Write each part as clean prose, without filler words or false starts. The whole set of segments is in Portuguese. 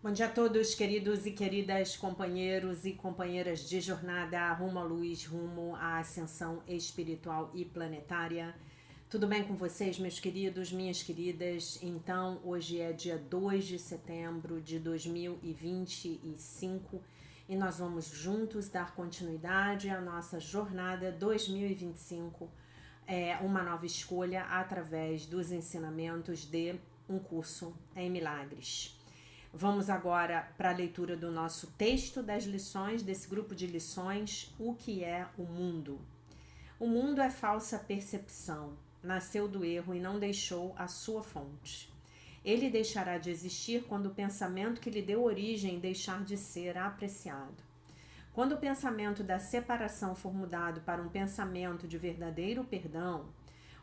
Bom dia a todos, queridos e queridas companheiros e companheiras de jornada rumo à luz, rumo à ascensão espiritual e planetária. Tudo bem com vocês, meus queridos, minhas queridas? Então, hoje é dia 2 de setembro de 2025 e nós vamos juntos dar continuidade à nossa jornada 2025, uma nova escolha através dos ensinamentos de um curso em milagres. Vamos agora para a leitura do nosso texto das lições, desse grupo de lições, O que é o mundo? O mundo é falsa percepção, nasceu do erro e não deixou a sua fonte. Ele deixará de existir quando o pensamento que lhe deu origem deixar de ser apreciado. Quando o pensamento da separação for mudado para um pensamento de verdadeiro perdão,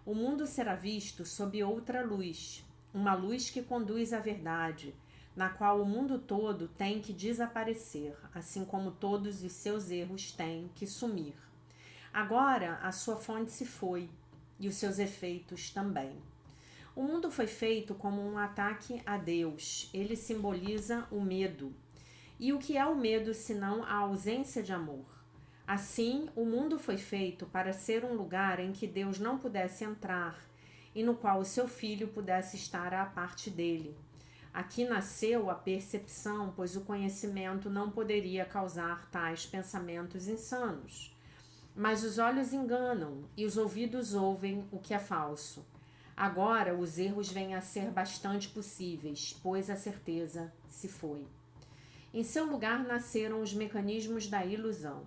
o mundo será visto sob outra luz, uma luz que conduz à verdade, na qual o mundo todo tem que desaparecer, assim como todos os seus erros têm que sumir. Agora a sua fonte se foi, e os seus efeitos também. O mundo foi feito como um ataque a Deus. Ele simboliza o medo. E o que é o medo senão a ausência de amor? Assim, o mundo foi feito para ser um lugar em que Deus não pudesse entrar e no qual o seu filho pudesse estar à parte dele. Aqui nasceu a percepção, pois o conhecimento não poderia causar tais pensamentos insanos. Mas os olhos enganam e os ouvidos ouvem o que é falso. Agora os erros vêm a ser bastante possíveis, pois a certeza se foi. Em seu lugar nasceram os mecanismos da ilusão.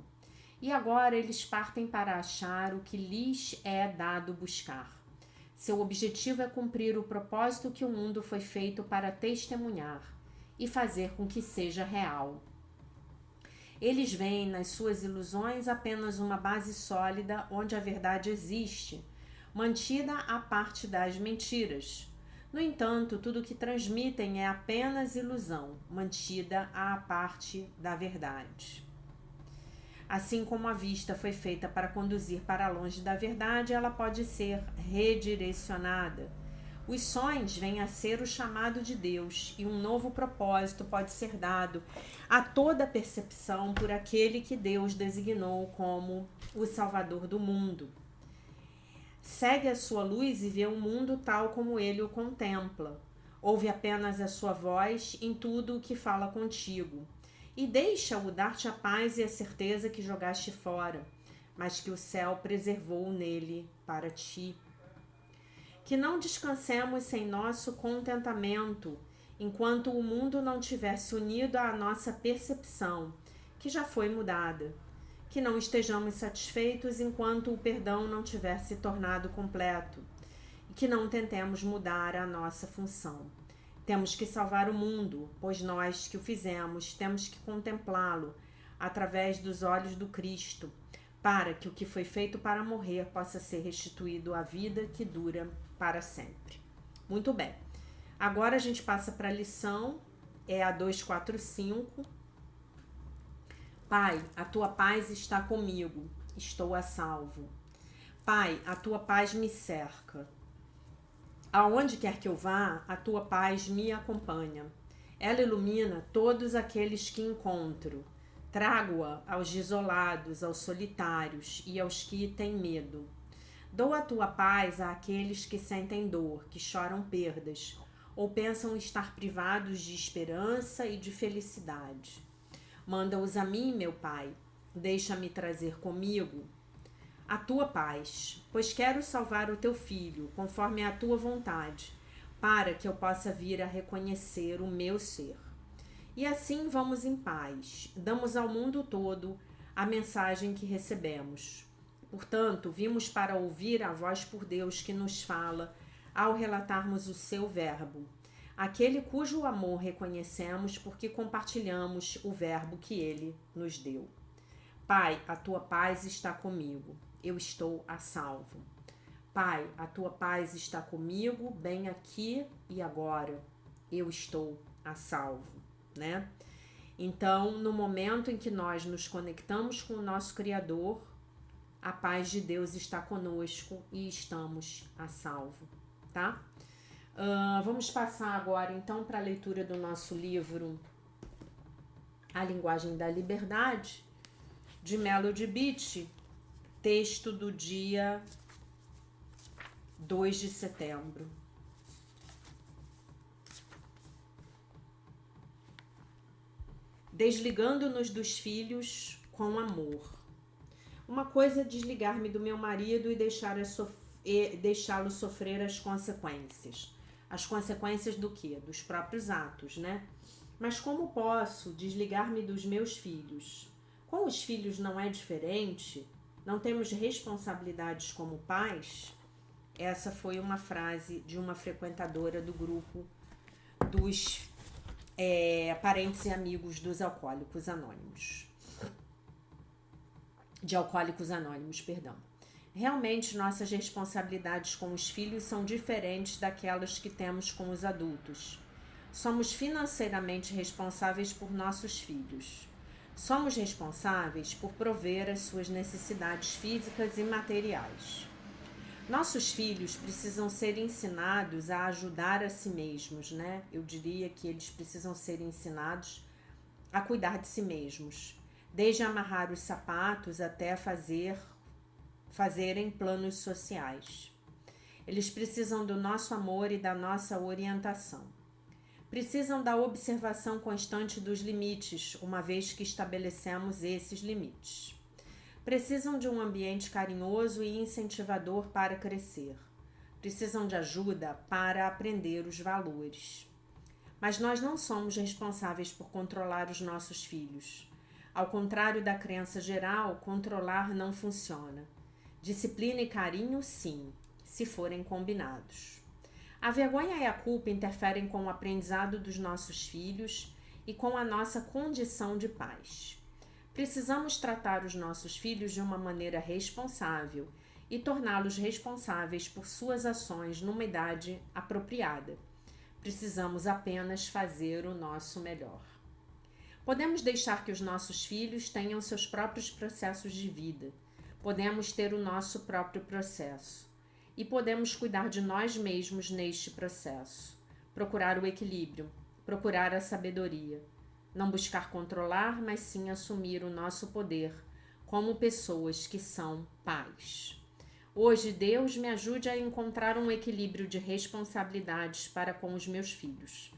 E agora eles partem para achar o que lhes é dado buscar. Seu objetivo é cumprir o propósito que o mundo foi feito para testemunhar e fazer com que seja real. Eles veem nas suas ilusões apenas uma base sólida onde a verdade existe, mantida à parte das mentiras. No entanto, tudo o que transmitem é apenas ilusão, mantida à parte da verdade. Assim como a vista foi feita para conduzir para longe da verdade, ela pode ser redirecionada. Os sonhos vêm a ser o chamado de Deus e um novo propósito pode ser dado a toda percepção por aquele que Deus designou como o Salvador do mundo. Segue a sua luz e vê o mundo tal como ele o contempla. Ouve apenas a sua voz em tudo o que fala contigo. E deixa-o dar-te a paz e a certeza que jogaste fora, mas que o céu preservou nele para ti. Que não descansemos sem nosso contentamento, enquanto o mundo não tiver se unido à nossa percepção, que já foi mudada. Que não estejamos satisfeitos enquanto o perdão não tiver se tornado completo, e que não tentemos mudar a nossa função. Temos que salvar o mundo, pois nós que o fizemos temos que contemplá-lo através dos olhos do Cristo, para que o que foi feito para morrer possa ser restituído à vida que dura para sempre. Muito bem. Agora a gente passa para a lição, é a 245. Pai, a tua paz está comigo, estou a salvo. Pai, a tua paz me cerca. Aonde quer que eu vá, a tua paz me acompanha. Ela ilumina todos aqueles que encontro. Trago-a aos desolados, aos solitários e aos que têm medo. Dou a tua paz àqueles que sentem dor, que choram perdas, ou pensam estar privados de esperança e de felicidade. Manda-os a mim, meu Pai. Deixa-me trazer comigo a tua paz, pois quero salvar o teu filho, conforme a tua vontade, para que eu possa vir a reconhecer o meu ser. E assim vamos em paz, damos ao mundo todo a mensagem que recebemos. Portanto, vimos para ouvir a voz por Deus que nos fala ao relatarmos o seu verbo, aquele cujo amor reconhecemos porque compartilhamos o verbo que ele nos deu. Pai, a tua paz está comigo. Eu estou a salvo. Pai, a tua paz está comigo, bem aqui e agora. Eu estou a salvo, né? Então, no momento em que nós nos conectamos com o nosso Criador, a paz de Deus está conosco e estamos a salvo, tá? Vamos passar agora, então, para a leitura do nosso livro A Linguagem da Liberdade, de Melody Beach, texto do dia 2 de setembro. Desligando-nos dos filhos com amor. Uma coisa é desligar-me do meu marido e deixá-lo sofrer as consequências. As consequências do quê? Dos próprios atos, né? Mas como posso desligar-me dos meus filhos? Com os filhos não é diferente? Não temos responsabilidades como pais? Essa foi uma frase de uma frequentadora do grupo dos parentes e amigos dos Alcoólicos Anônimos. De Alcoólicos Anônimos, perdão. Realmente, nossas responsabilidades com os filhos são diferentes daquelas que temos com os adultos. Somos financeiramente responsáveis por nossos filhos. Somos responsáveis por prover as suas necessidades físicas e materiais. Nossos filhos precisam ser ensinados a ajudar a si mesmos, né? Eu diria que eles precisam ser ensinados a cuidar de si mesmos, desde amarrar os sapatos até fazerem planos sociais. Eles precisam do nosso amor e da nossa orientação. Precisam da observação constante dos limites, uma vez que estabelecemos esses limites. Precisam de um ambiente carinhoso e incentivador para crescer. Precisam de ajuda para aprender os valores. Mas nós não somos responsáveis por controlar os nossos filhos. Ao contrário da crença geral, controlar não funciona. Disciplina e carinho, sim, se forem combinados. A vergonha e a culpa interferem com o aprendizado dos nossos filhos e com a nossa condição de pais. Precisamos tratar os nossos filhos de uma maneira responsável e torná-los responsáveis por suas ações numa idade apropriada. Precisamos apenas fazer o nosso melhor. Podemos deixar que os nossos filhos tenham seus próprios processos de vida. Podemos ter o nosso próprio processo. E podemos cuidar de nós mesmos neste processo. Procurar o equilíbrio, procurar a sabedoria. Não buscar controlar, mas sim assumir o nosso poder como pessoas que são pais. Hoje, Deus me ajude a encontrar um equilíbrio de responsabilidades para com os meus filhos.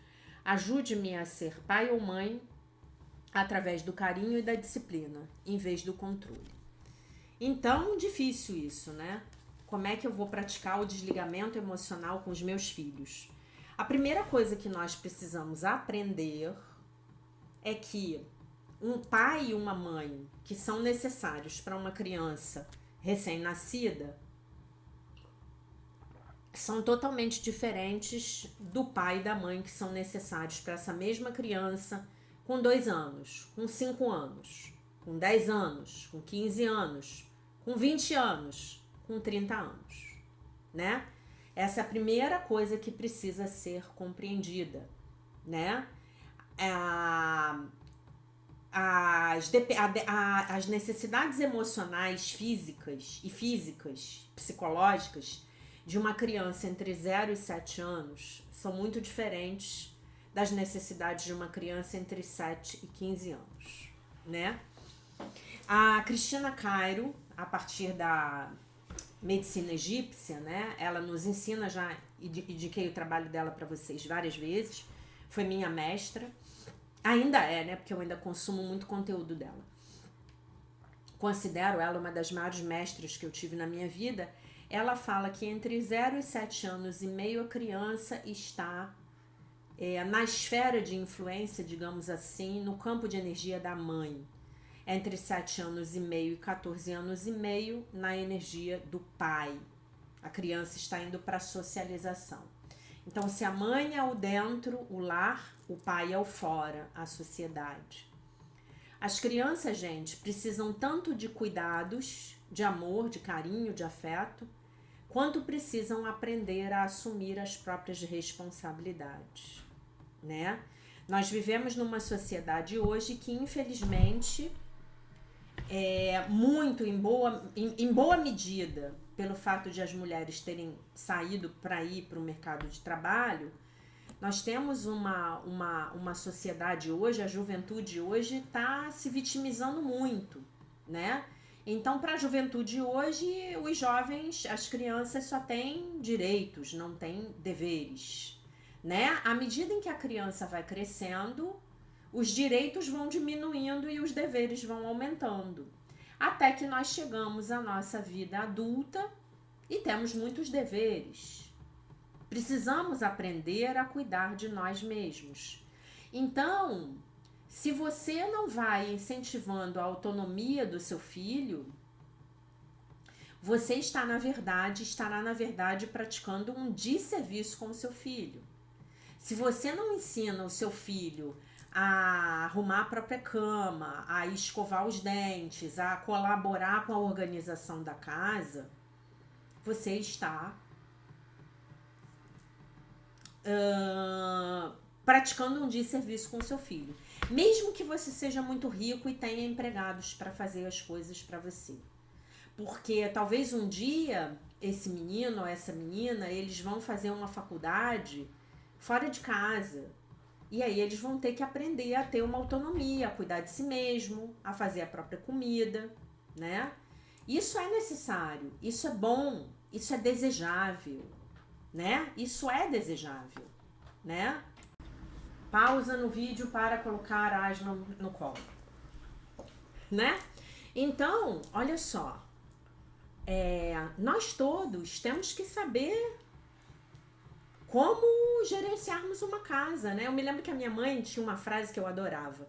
Ajude-me a ser pai ou mãe através do carinho e da disciplina, em vez do controle. Então, difícil isso, né? Como é que eu vou praticar o desligamento emocional com os meus filhos? A primeira coisa que nós precisamos aprender é que um pai e uma mãe que são necessários para uma criança recém-nascida são totalmente diferentes do pai e da mãe que são necessários para essa mesma criança com 2 anos, com 5 anos, com 10 anos, com 15 anos, com 20 anos, com 30 anos, né? Essa é a primeira coisa que precisa ser compreendida, né? As necessidades emocionais, físicas, psicológicas de uma criança entre 0 e 7 anos são muito diferentes das necessidades de uma criança entre 7 e 15 anos, né? A Cristina Cairo, a partir da medicina egípcia, né? Ela nos ensina já, indiquei o trabalho dela para vocês várias vezes, foi minha mestra, ainda é, né? Porque eu ainda consumo muito conteúdo dela. Considero ela uma das maiores mestras que eu tive na minha vida. Ela fala que entre 0 e 7 anos e meio a criança está na esfera de influência, digamos assim, no campo de energia da mãe. Entre 7 anos e meio e 14 anos e meio, na energia do pai. A criança está indo para a socialização. Então, se a mãe é o dentro, o lar, o pai é o fora, a sociedade. As crianças, gente, precisam tanto de cuidados, de amor, de carinho, de afeto, quanto precisam aprender a assumir as próprias responsabilidades, né? Nós vivemos numa sociedade hoje que, infelizmente, muito em boa medida, pelo fato de as mulheres terem saído para ir para o mercado de trabalho, Nós temos uma sociedade hoje, a juventude hoje está se vitimizando muito, né? Então, para a juventude hoje, os jovens, as crianças só têm direitos, não têm deveres, né? À medida em que a criança vai crescendo, os direitos vão diminuindo e os deveres vão aumentando. Até que nós chegamos à nossa vida adulta e temos muitos deveres. Precisamos aprender a cuidar de nós mesmos. Então, se você não vai incentivando a autonomia do seu filho, você estará na verdade praticando um desserviço com o seu filho. Se você não ensina o seu filho a arrumar a própria cama, a escovar os dentes, a colaborar com a organização da casa, você está praticando um desserviço com o seu filho. Mesmo que você seja muito rico e tenha empregados para fazer as coisas para você. Porque talvez um dia esse menino ou essa menina, eles vão fazer uma faculdade fora de casa. E aí eles vão ter que aprender a ter uma autonomia, a cuidar de si mesmo, a fazer a própria comida, né? Isso é necessário, isso é bom, isso é desejável, né? Isso é desejável, né? Pausa no vídeo para colocar a Asma no colo, né? Então, olha só, nós todos temos que saber como gerenciarmos uma casa, né? Eu me lembro que a minha mãe tinha uma frase que eu adorava.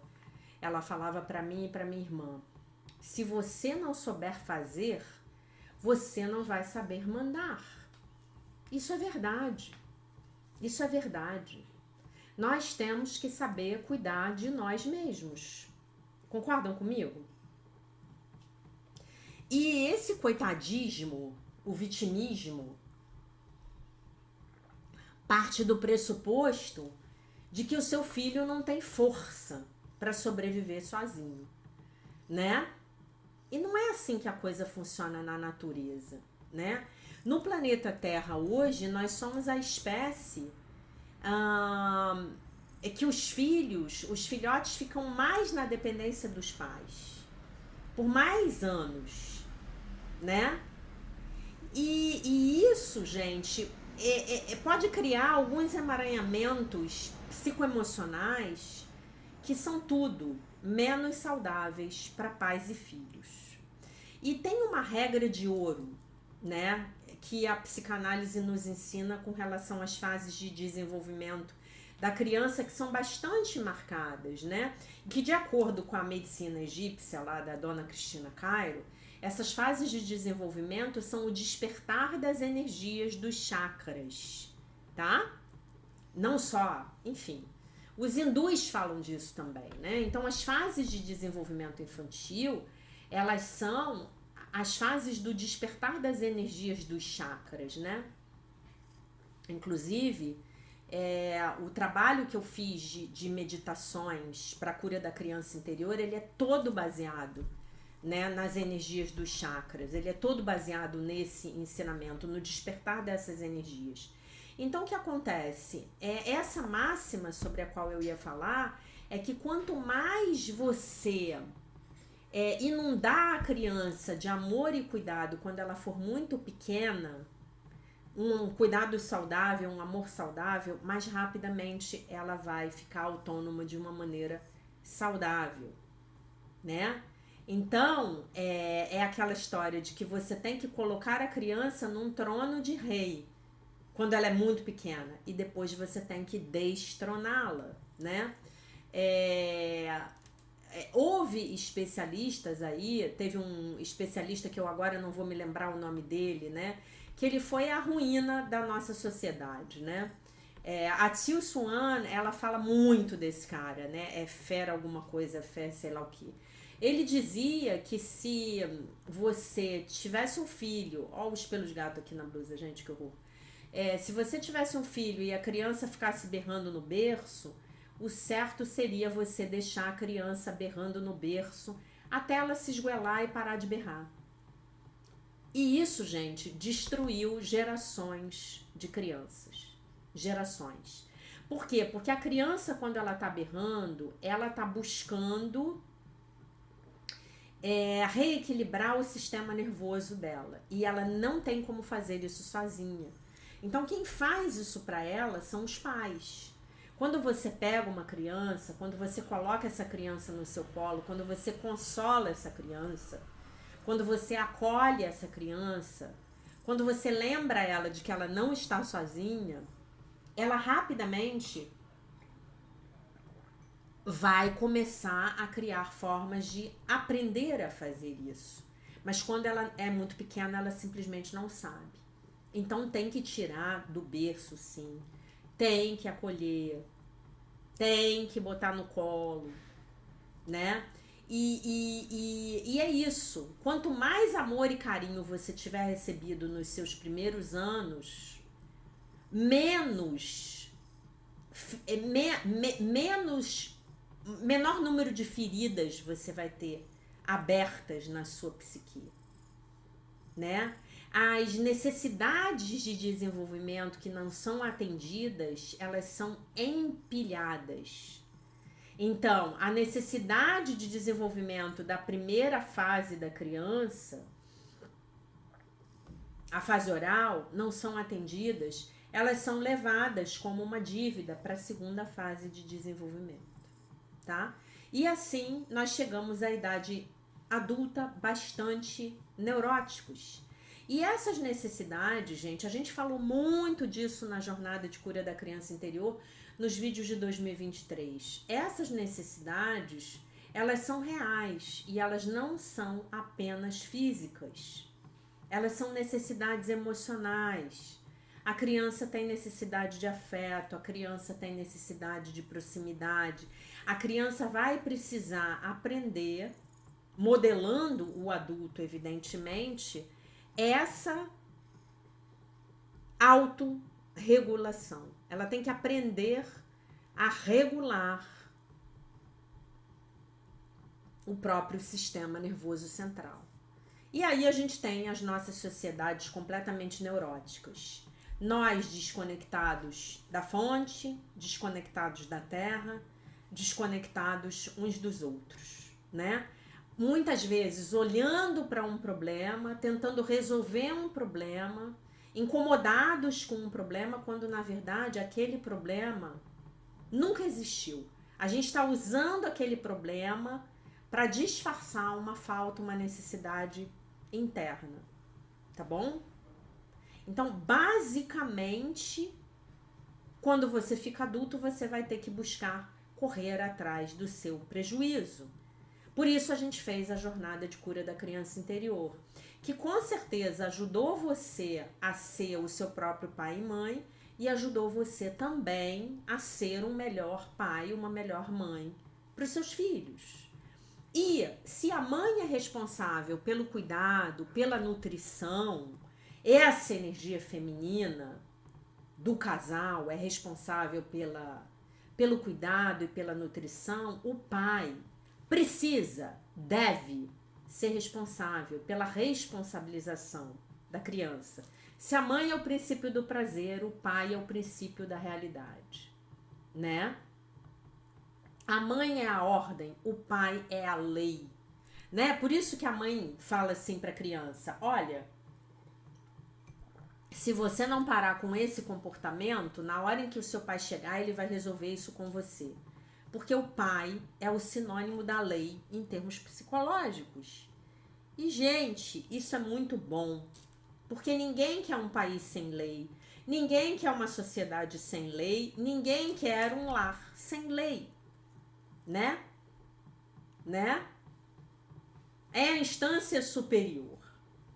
Ela falava para mim e para minha irmã: se você não souber fazer, você não vai saber mandar. Isso é verdade. Isso é verdade. Nós temos que saber cuidar de nós mesmos. Concordam comigo? E esse coitadismo, o vitimismo, parte do pressuposto de que o seu filho não tem força para sobreviver sozinho, né? E não é assim que a coisa funciona na natureza, né? No planeta Terra hoje, nós somos a espécie que os filhotes ficam mais na dependência dos pais, por mais anos, né? E isso, gente, pode criar alguns emaranhamentos psicoemocionais que são tudo menos saudáveis para pais e filhos. E tem uma regra de ouro, né, que a psicanálise nos ensina com relação às fases de desenvolvimento da criança, que são bastante marcadas, né? Que, de acordo com a medicina egípcia lá da dona Cristina Cairo, essas fases de desenvolvimento são o despertar das energias dos chakras, tá? Não só, enfim. Os hindus falam disso também, né? Então, as fases de desenvolvimento infantil, elas são as fases do despertar das energias dos chakras, né? Inclusive, o trabalho que eu fiz de meditações para a cura da criança interior, ele é todo baseado, né, nas energias dos chakras. Ele é todo baseado nesse ensinamento, no despertar dessas energias. Então, o que acontece? Essa máxima sobre a qual eu ia falar é que quanto mais você inundar a criança de amor e cuidado quando ela for muito pequena, um cuidado saudável, um amor saudável, mais rapidamente ela vai ficar autônoma de uma maneira saudável, né? Então, é aquela história de que você tem que colocar a criança num trono de rei quando ela é muito pequena e depois você tem que destroná-la, né? Houve especialistas aí, teve um especialista que eu agora não vou me lembrar o nome dele, né? Que ele foi a ruína da nossa sociedade, né? A Tsil Swan, ela fala muito desse cara, né? É fera alguma coisa, fé sei lá o que. Ele dizia que se você tivesse um filho, ó os pelos de gato aqui na blusa, gente, que horror. Se você tivesse um filho e a criança ficasse berrando no berço, o certo seria você deixar a criança berrando no berço até ela se esgoelar e parar de berrar. E isso, gente, destruiu gerações de crianças. Gerações. Por quê? Porque a criança, quando ela tá berrando, ela tá buscando reequilibrar o sistema nervoso dela. E ela não tem como fazer isso sozinha. Então, quem faz isso para ela são os pais. Quando você pega uma criança, quando você coloca essa criança no seu colo, quando você consola essa criança, quando você acolhe essa criança, quando você lembra ela de que ela não está sozinha, ela rapidamente vai começar a criar formas de aprender a fazer isso. Mas quando ela é muito pequena, ela simplesmente não sabe. Então tem que tirar do berço, sim. Tem que acolher. Tem que botar no colo, né? E é isso. Quanto mais amor e carinho você tiver recebido nos seus primeiros anos, menor número de feridas você vai ter abertas na sua psique, né? As necessidades de desenvolvimento que não são atendidas, elas são empilhadas. Então, a necessidade de desenvolvimento da primeira fase da criança, a fase oral, não são atendidas, elas são levadas como uma dívida para a segunda fase de desenvolvimento, tá? E assim, nós chegamos à idade adulta bastante neuróticos. E essas necessidades, gente, a gente falou muito disso na jornada de cura da criança interior, nos vídeos de 2023. Essas necessidades, elas são reais e elas não são apenas físicas. Elas são necessidades emocionais. A criança tem necessidade de afeto, a criança tem necessidade de proximidade. A criança vai precisar aprender, modelando o adulto, evidentemente, essa autorregulação. Ela tem que aprender a regular o próprio sistema nervoso central. E aí a gente tem as nossas sociedades completamente neuróticas. Nós desconectados da fonte, desconectados da terra, desconectados uns dos outros, né? Muitas vezes olhando para um problema, tentando resolver um problema, incomodados com um problema, quando na verdade aquele problema nunca existiu. A gente está usando aquele problema para disfarçar uma falta, uma necessidade interna, tá bom? Então, basicamente, quando você fica adulto, você vai ter que buscar correr atrás do seu prejuízo. Por isso a gente fez a jornada de cura da criança interior, que com certeza ajudou você a ser o seu próprio pai e mãe e ajudou você também a ser um melhor pai, uma melhor mãe para os seus filhos. E se a mãe é responsável pelo cuidado, pela nutrição, essa energia feminina do casal é responsável pelo cuidado e pela nutrição, o pai deve ser responsável pela responsabilização da criança. Se a mãe é o princípio do prazer, o pai é o princípio da realidade, né? A mãe é a ordem, o pai é a lei, né? Por isso que a mãe fala assim para a criança: olha, se você não parar com esse comportamento, na hora em que o seu pai chegar, ele vai resolver isso com você. Porque o pai é o sinônimo da lei em termos psicológicos. E, gente, isso é muito bom. Porque ninguém quer um país sem lei. Ninguém quer uma sociedade sem lei. Ninguém quer um lar sem lei. Né? É a instância superior.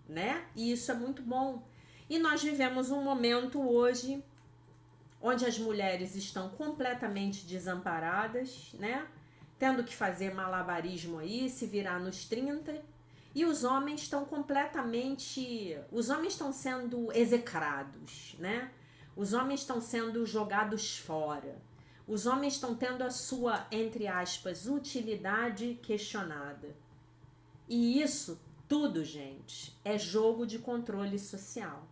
Né? E isso é muito bom. E nós vivemos um momento hoje onde as mulheres estão completamente desamparadas, né? Tendo que fazer malabarismo aí, se virar nos 30. E os homens estão os homens estão sendo execrados, né? Os homens estão sendo jogados fora. Os homens estão tendo a sua, entre aspas, utilidade questionada. E isso tudo, gente, é jogo de controle social,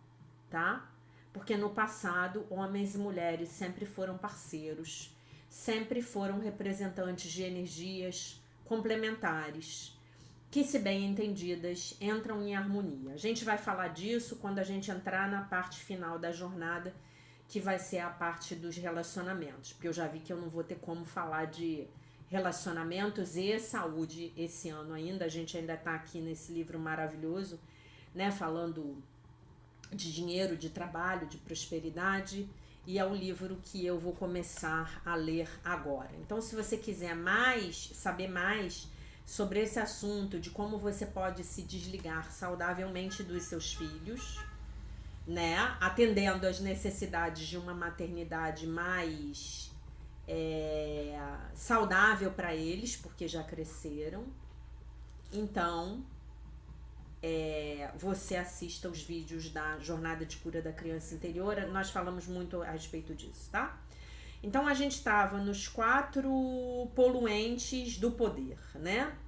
tá? porque no passado homens e mulheres sempre foram parceiros, sempre foram representantes de energias complementares, que, se bem entendidas, entram em harmonia. A gente vai falar disso quando a gente entrar na parte final da jornada, que vai ser a parte dos relacionamentos, porque eu já vi que eu não vou ter como falar de relacionamentos e saúde esse ano ainda. A gente ainda está aqui nesse livro maravilhoso, né, falando de dinheiro, de trabalho, de prosperidade, e é o livro que eu vou começar a ler agora. Então, se você quiser saber mais sobre esse assunto de como você pode se desligar saudavelmente dos seus filhos, né, atendendo às necessidades de uma maternidade mais saudável para eles, porque já cresceram, então você assista os vídeos da Jornada de Cura da Criança Interior. Nós falamos muito a respeito disso, tá? Então a gente estava nos 4 poluentes do poder, né?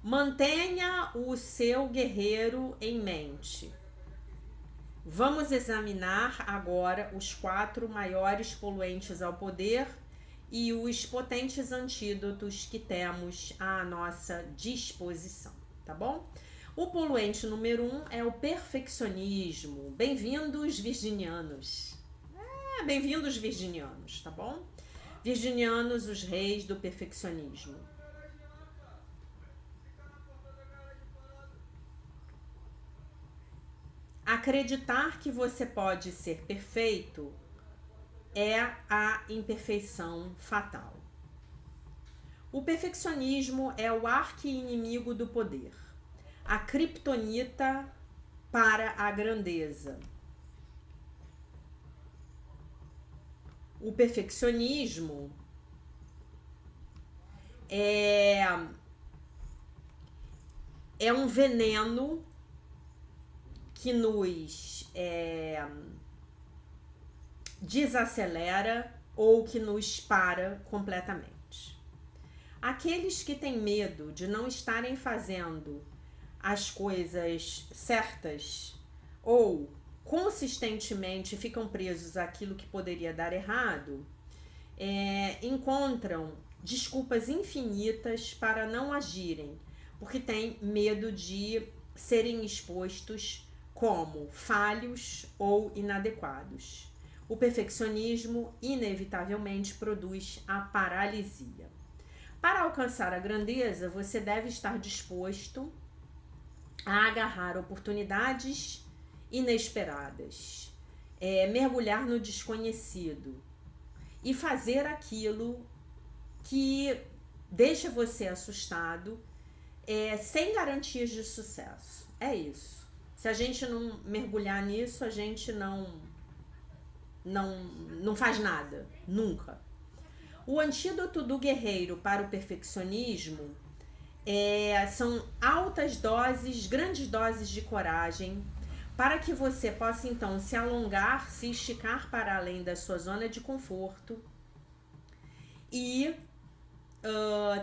Mantenha o seu guerreiro em mente. Vamos examinar agora os 4 maiores poluentes ao poder e os potentes antídotos que temos à nossa disposição, tá bom? O poluente número 1 é o perfeccionismo. Bem-vindos, virginianos. Bem-vindos, virginianos, tá bom? Virginianos, os reis do perfeccionismo. Acreditar que você pode ser perfeito é a imperfeição fatal. O perfeccionismo é o arqui-inimigo do poder, a criptonita para a grandeza. O perfeccionismo é um veneno que nos desacelera ou que nos para completamente. Aqueles que têm medo de não estarem fazendo as coisas certas ou consistentemente ficam presos àquilo que poderia dar errado, encontram desculpas infinitas para não agirem, porque têm medo de serem expostos como falhos ou inadequados. O perfeccionismo inevitavelmente produz a paralisia. Para alcançar a grandeza, você deve estar disposto a agarrar oportunidades inesperadas, mergulhar no desconhecido e fazer aquilo que deixa você assustado, sem garantias de sucesso. É isso. Se a gente não mergulhar nisso, a gente não faz nada, nunca. O antídoto do guerreiro para o perfeccionismo são altas doses, grandes doses de coragem, para que você possa então se alongar, se esticar para além da sua zona de conforto e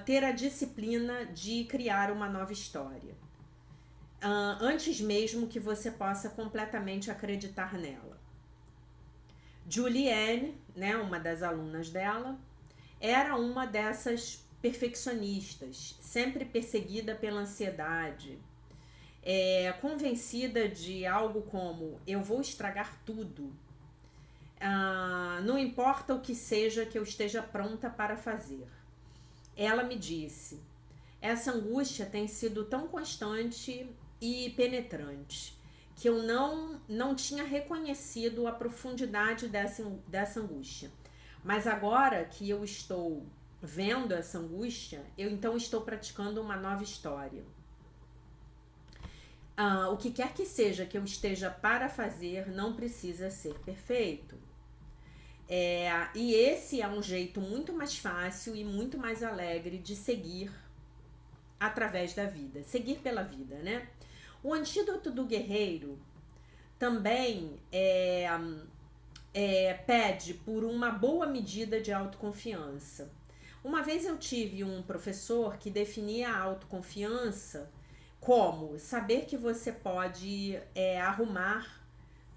ter a disciplina de criar uma nova história, antes mesmo que você possa completamente acreditar nela. Julianne, né, uma das alunas dela, era uma dessas perfeccionistas, sempre perseguida pela ansiedade, convencida de algo como: eu vou estragar tudo, não importa o que seja que eu esteja pronta para fazer. Ela me disse: essa angústia tem sido tão constante e penetrante que eu não tinha reconhecido a profundidade dessa angústia. Mas agora que eu estou vendo essa angústia, eu então estou praticando uma nova história. O que quer que seja que eu esteja para fazer não precisa ser perfeito. E esse é um jeito muito mais fácil e muito mais alegre de seguir através da vida, seguir pela vida, né? O antídoto do guerreiro também pede por uma boa medida de autoconfiança. Uma vez eu tive um professor que definia a autoconfiança Como? Saber que você pode arrumar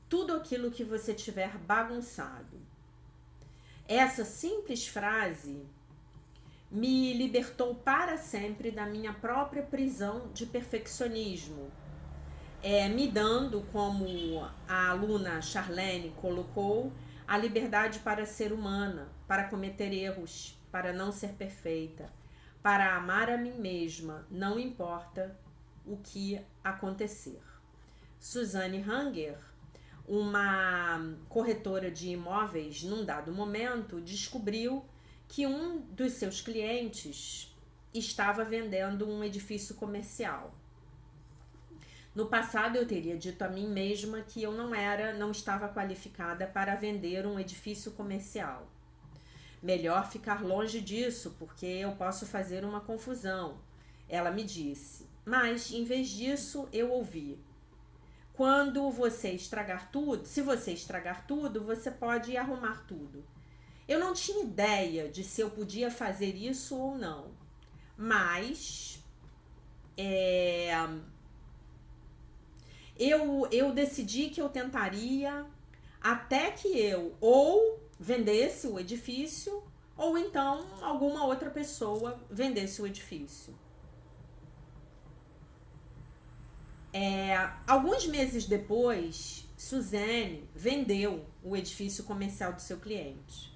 tudo aquilo que você tiver bagunçado. Essa simples frase me libertou para sempre da minha própria prisão de perfeccionismo, me dando, como a aluna Charlene colocou, a liberdade para ser humana, para cometer erros, para não ser perfeita, para amar a mim mesma, não importa o que acontecer. Suzanne Hanger, uma corretora de imóveis, num dado momento, descobriu que um dos seus clientes estava vendendo um edifício comercial. No passado eu teria dito a mim mesma que eu não estava qualificada para vender um edifício comercial. Melhor ficar longe disso, porque eu posso fazer uma confusão, ela me disse. Mas, em vez disso, eu ouvi: quando você estragar tudo, se você estragar tudo, você pode arrumar tudo. Eu não tinha ideia de se eu podia fazer isso ou não, mas eu decidi que eu tentaria até que eu ou vendesse o edifício ou então alguma outra pessoa vendesse o edifício. Alguns meses depois, Suzane vendeu o edifício comercial do seu cliente.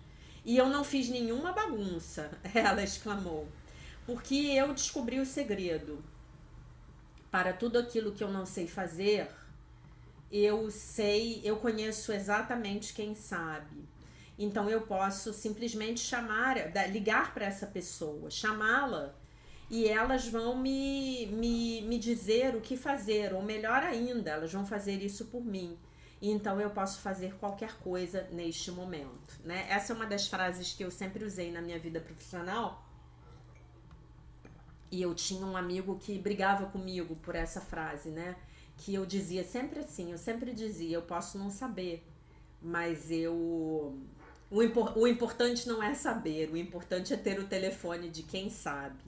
E eu não fiz nenhuma bagunça, ela exclamou, porque eu descobri o segredo. Para tudo aquilo que eu não sei fazer, eu conheço exatamente quem sabe. Então eu posso simplesmente ligar para essa pessoa, chamá-la, e elas vão me dizer o que fazer, ou melhor ainda, elas vão fazer isso por mim. Então eu posso fazer qualquer coisa neste momento, né? Essa é uma das frases que eu sempre usei na minha vida profissional. E eu tinha um amigo que brigava comigo por essa frase, né? Que eu dizia sempre assim, eu sempre dizia: eu posso não saber, mas o importante não é saber, o importante é ter o telefone de quem sabe,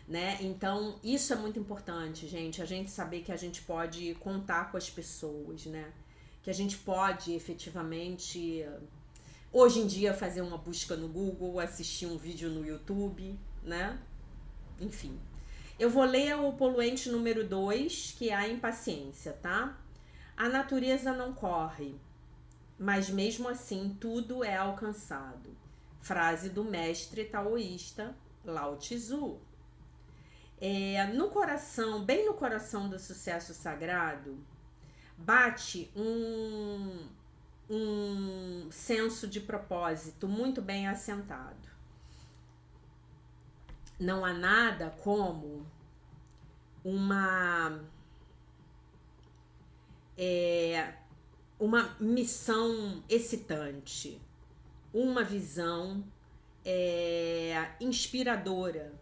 né? Então, isso é muito importante, gente, a gente saber que a gente pode contar com as pessoas, né? Que a gente pode efetivamente, hoje em dia, fazer uma busca no Google, assistir um vídeo no YouTube, né? Enfim. Eu vou ler o poluente número 2, que é a impaciência, tá? A natureza não corre, mas mesmo assim tudo é alcançado. Frase do mestre taoísta Lao Tzu. No coração, bem no coração do sucesso sagrado, bate um senso de propósito muito bem assentado. Não há nada como uma missão excitante, uma visão inspiradora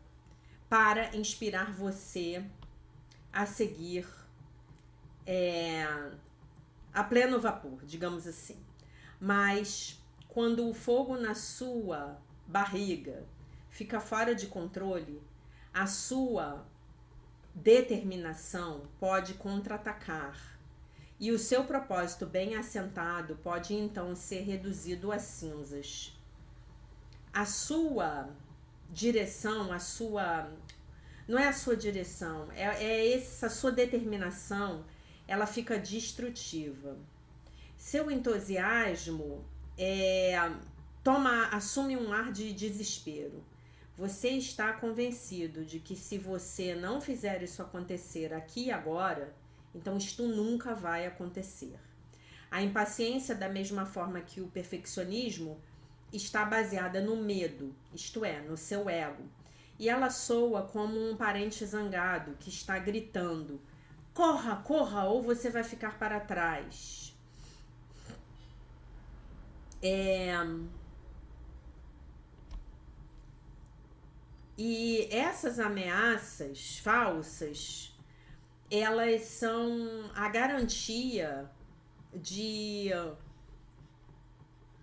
para inspirar você a seguir a pleno vapor, digamos assim. Mas quando o fogo na sua barriga fica fora de controle, a sua determinação pode contra-atacar e o seu propósito bem assentado pode então ser reduzido a cinzas. A sua direção, não é a sua direção, essa sua determinação, ela fica destrutiva. Seu entusiasmo assume um ar de desespero. Você está convencido de que se você não fizer isso acontecer aqui e agora, então isto nunca vai acontecer. A impaciência, da mesma forma que o perfeccionismo, está baseada no medo, isto é, no seu ego. E ela soa como um parente zangado que está gritando: corra, corra, ou você vai ficar para trás. E essas ameaças falsas, elas são a garantia de...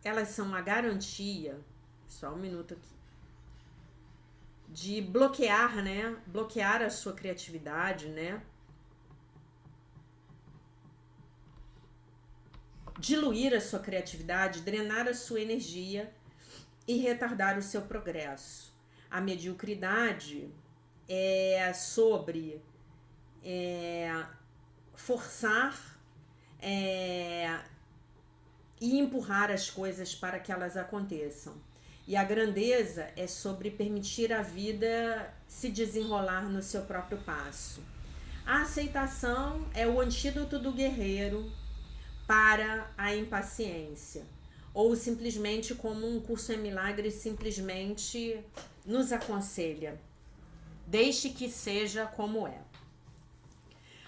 Elas são a garantia... Só um minuto aqui. De bloquear, né? Bloquear a sua criatividade, né? diluir a sua criatividade, drenar a sua energia e retardar o seu progresso. A mediocridade é sobre forçar e empurrar as coisas para que elas aconteçam. E a grandeza é sobre permitir a vida se desenrolar no seu próprio passo. A aceitação é o antídoto do guerreiro para a impaciência. Ou simplesmente, como um curso em milagres simplesmente nos aconselha: deixe que seja como é.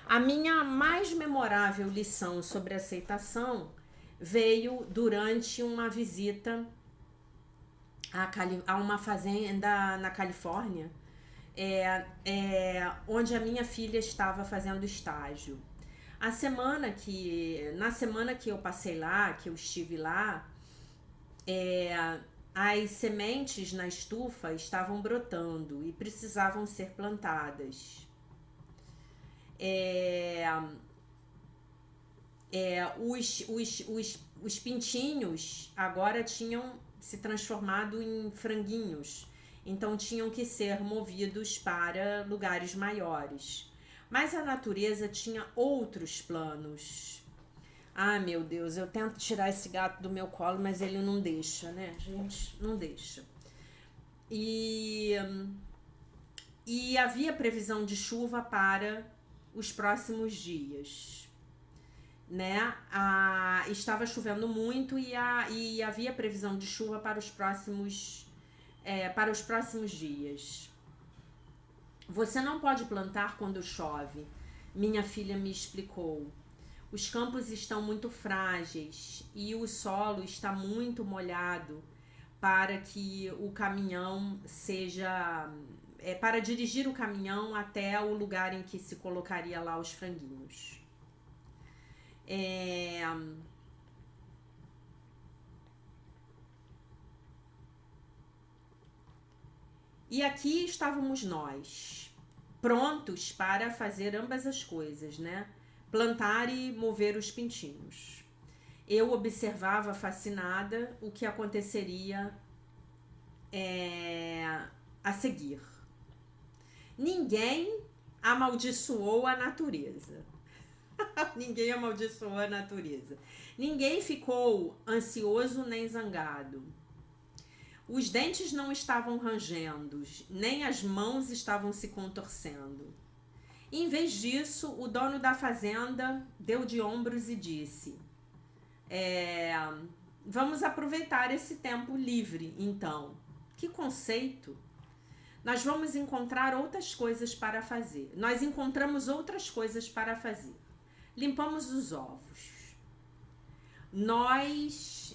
A minha mais memorável lição sobre aceitação veio durante uma visita a uma fazenda na Califórnia, onde a minha filha estava fazendo estágio. Na semana que eu passei lá, que eu estive lá, as sementes na estufa estavam brotando e precisavam ser plantadas. Os pintinhos agora tinham se transformado em franguinhos, então tinham que ser movidos para lugares maiores. Mas a natureza tinha outros planos. Ah, meu Deus, eu tento tirar esse gato do meu colo, mas ele não deixa, né, gente? Não deixa. E havia previsão de chuva para os próximos dias, né? Estava chovendo muito e havia previsão de chuva para os próximos dias. Você não pode plantar quando chove, minha filha me explicou. Os campos estão muito frágeis e o solo está muito molhado para que o caminhão para dirigir o caminhão até o lugar em que se colocaria lá os franguinhos. E aqui estávamos nós, prontos para fazer ambas as coisas, né? Plantar e mover os pintinhos. Eu observava fascinada o que aconteceria a seguir. Ninguém amaldiçoou a natureza. Ninguém amaldiçoou a natureza. Ninguém ficou ansioso nem zangado. Os dentes não estavam rangendo, nem as mãos estavam se contorcendo. Em vez disso, o dono da fazenda deu de ombros e disse: vamos aproveitar esse tempo livre, então. Que conceito! Nós vamos encontrar outras coisas para fazer. Nós encontramos outras coisas para fazer. Limpamos os ovos. Nós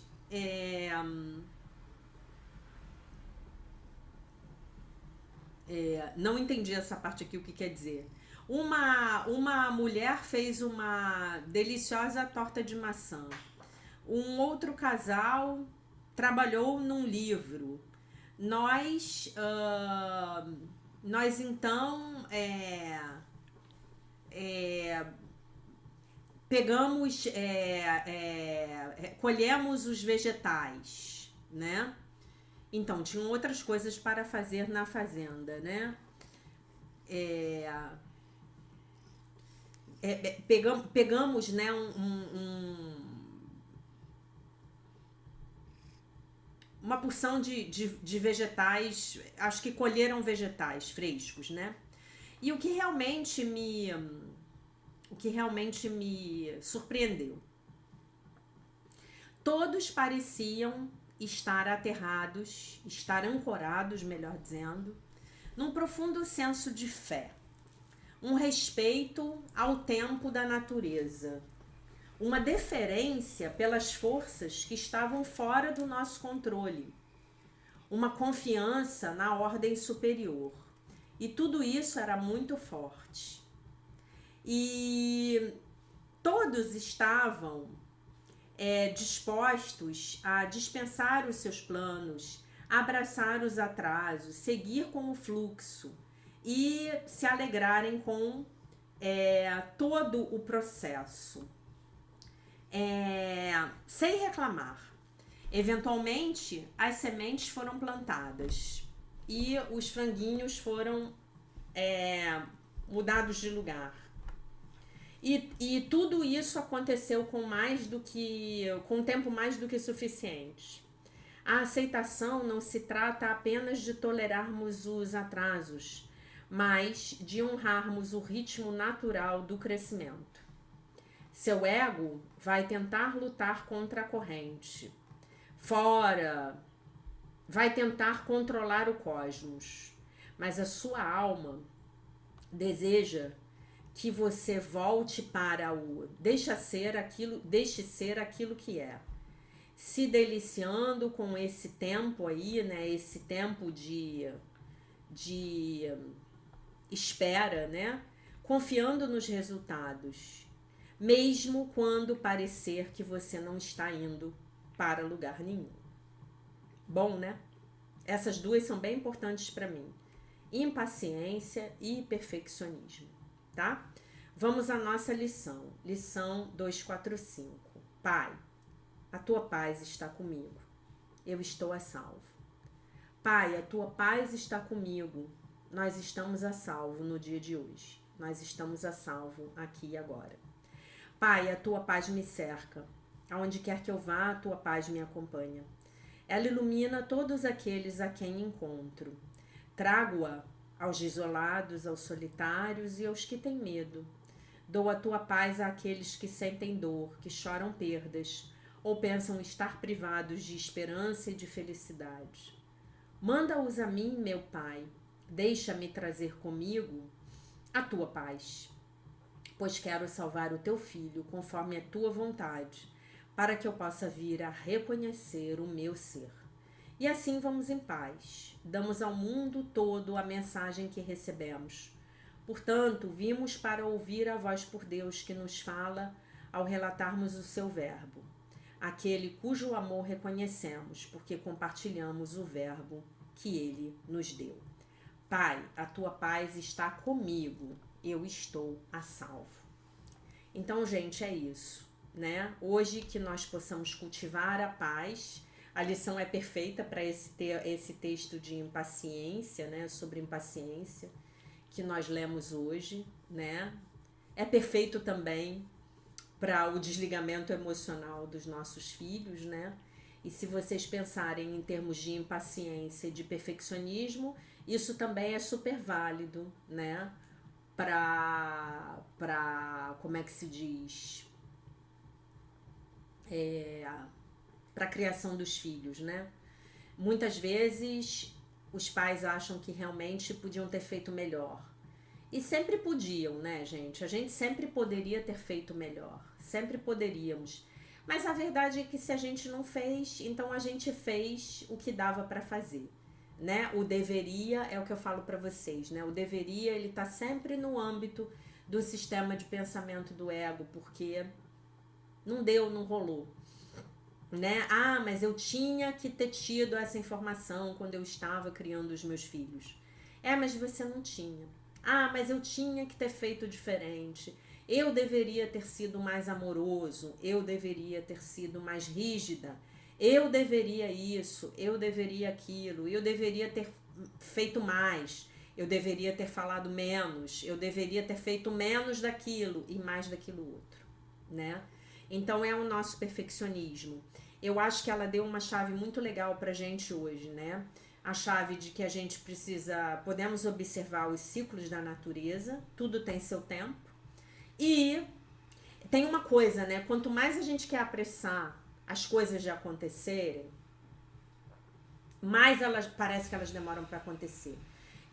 não entendi essa parte aqui, o que quer dizer. Uma mulher fez uma deliciosa torta de maçã. Um outro casal trabalhou num livro. Nós então pegamos, colhemos os vegetais, né? Então, tinham outras coisas para fazer na fazenda, né? Pegamos, né, uma porção de vegetais, acho que colheram vegetais frescos, né? E o que realmente me surpreendeu. Todos pareciam estar aterrados, estar ancorados, melhor dizendo, num profundo senso de fé, um respeito ao tempo da natureza, uma deferência pelas forças que estavam fora do nosso controle, uma confiança na ordem superior. E tudo isso era muito forte. E todos estavam dispostos a dispensar os seus planos, abraçar os atrasos, seguir com o fluxo e se alegrarem com todo o processo. sem reclamar. Eventualmente, as sementes foram plantadas e os franguinhos foram mudados de lugar. E tudo isso aconteceu com um tempo mais do que suficiente. A aceitação não se trata apenas de tolerarmos os atrasos, mas de honrarmos o ritmo natural do crescimento. Seu ego vai tentar lutar contra a corrente. Vai tentar controlar o cosmos. Mas a sua alma deseja que você volte para deixe ser aquilo que é. Se deliciando com esse tempo aí, né? Esse tempo de espera, né? Confiando nos resultados, mesmo quando parecer que você não está indo para lugar nenhum. Bom, né? Essas duas são bem importantes para mim. Impaciência e perfeccionismo, tá? Vamos à nossa lição. Lição 245. Pai, a tua paz está comigo. Eu estou a salvo. Pai, a tua paz está comigo. Nós estamos a salvo no dia de hoje. Nós estamos a salvo aqui e agora. Pai, a tua paz me cerca. Aonde quer que eu vá, a tua paz me acompanha. Ela ilumina todos aqueles a quem encontro. Trago-a aos isolados, aos solitários e aos que têm medo. Dou a tua paz àqueles que sentem dor, que choram perdas ou pensam estar privados de esperança e de felicidade. Manda-os a mim, meu Pai. Deixa-me trazer comigo a tua paz, pois quero salvar o teu filho conforme a tua vontade, para que eu possa vir a reconhecer o meu ser. E assim vamos em paz. Damos ao mundo todo a mensagem que recebemos. Portanto, vimos para ouvir a voz por Deus que nos fala ao relatarmos o seu verbo, aquele cujo amor reconhecemos, porque compartilhamos o verbo que ele nos deu. Pai, a tua paz está comigo, eu estou a salvo. Então, gente, é isso, né? Hoje que nós possamos cultivar a paz. A lição é perfeita para esse texto de impaciência, né? Sobre impaciência que nós lemos hoje, né? É perfeito também para o desligamento emocional dos nossos filhos, né? E se vocês pensarem em termos de impaciência e de perfeccionismo, isso também é super válido, né? Para como é que se diz? Para a criação dos filhos, né? Muitas vezes os pais acham que realmente podiam ter feito melhor. E sempre podiam, né, gente? A gente sempre poderia ter feito melhor. Sempre poderíamos. Mas a verdade é que se a gente não fez, então a gente fez o que dava para fazer, né? O deveria é o que eu falo para vocês, né? O deveria, ele tá sempre no âmbito do sistema de pensamento do ego, porque não deu, não rolou, né? Ah, mas eu tinha que ter tido essa informação quando eu estava criando os meus filhos. Mas você não tinha. Ah, mas eu tinha que ter feito diferente. Eu deveria ter sido mais amoroso. Eu deveria ter sido mais rígida. Eu deveria isso. Eu deveria aquilo. Eu deveria ter feito mais. Eu deveria ter falado menos. Eu deveria ter feito menos daquilo e mais daquilo outro, né? Então é o nosso perfeccionismo. Eu acho que ela deu uma chave muito legal pra gente hoje, né? A chave de que a gente podemos observar os ciclos da natureza, tudo tem seu tempo. E tem uma coisa, né? Quanto mais a gente quer apressar as coisas de acontecerem, mais parece que elas demoram para acontecer.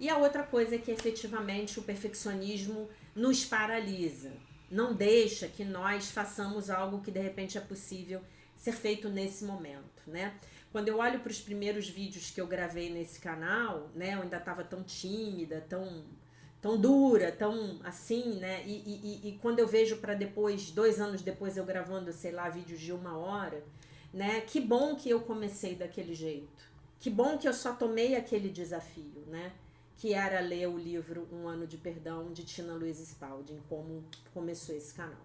E a outra coisa é que efetivamente o perfeccionismo nos paralisa. Não deixa que nós façamos algo que de repente é possível ser feito nesse momento, né? Quando eu olho para os primeiros vídeos que eu gravei nesse canal, né? Eu ainda estava tão tímida, tão dura, tão assim, né? E quando eu vejo para depois, 2 anos depois eu gravando, sei lá, vídeos de 1 hora, né? Que bom que eu comecei daquele jeito. Que bom que eu só tomei aquele desafio, né? Que era ler o livro Um Ano de Perdão, de Tina Louise Spalding, como começou esse canal.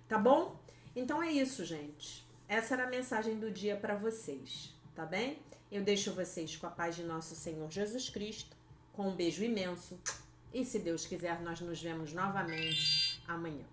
Tá bom? Então é isso, gente. Essa era a mensagem do dia para vocês, tá bem? Eu deixo vocês com a paz de nosso Senhor Jesus Cristo, com um beijo imenso. E se Deus quiser, nós nos vemos novamente amanhã.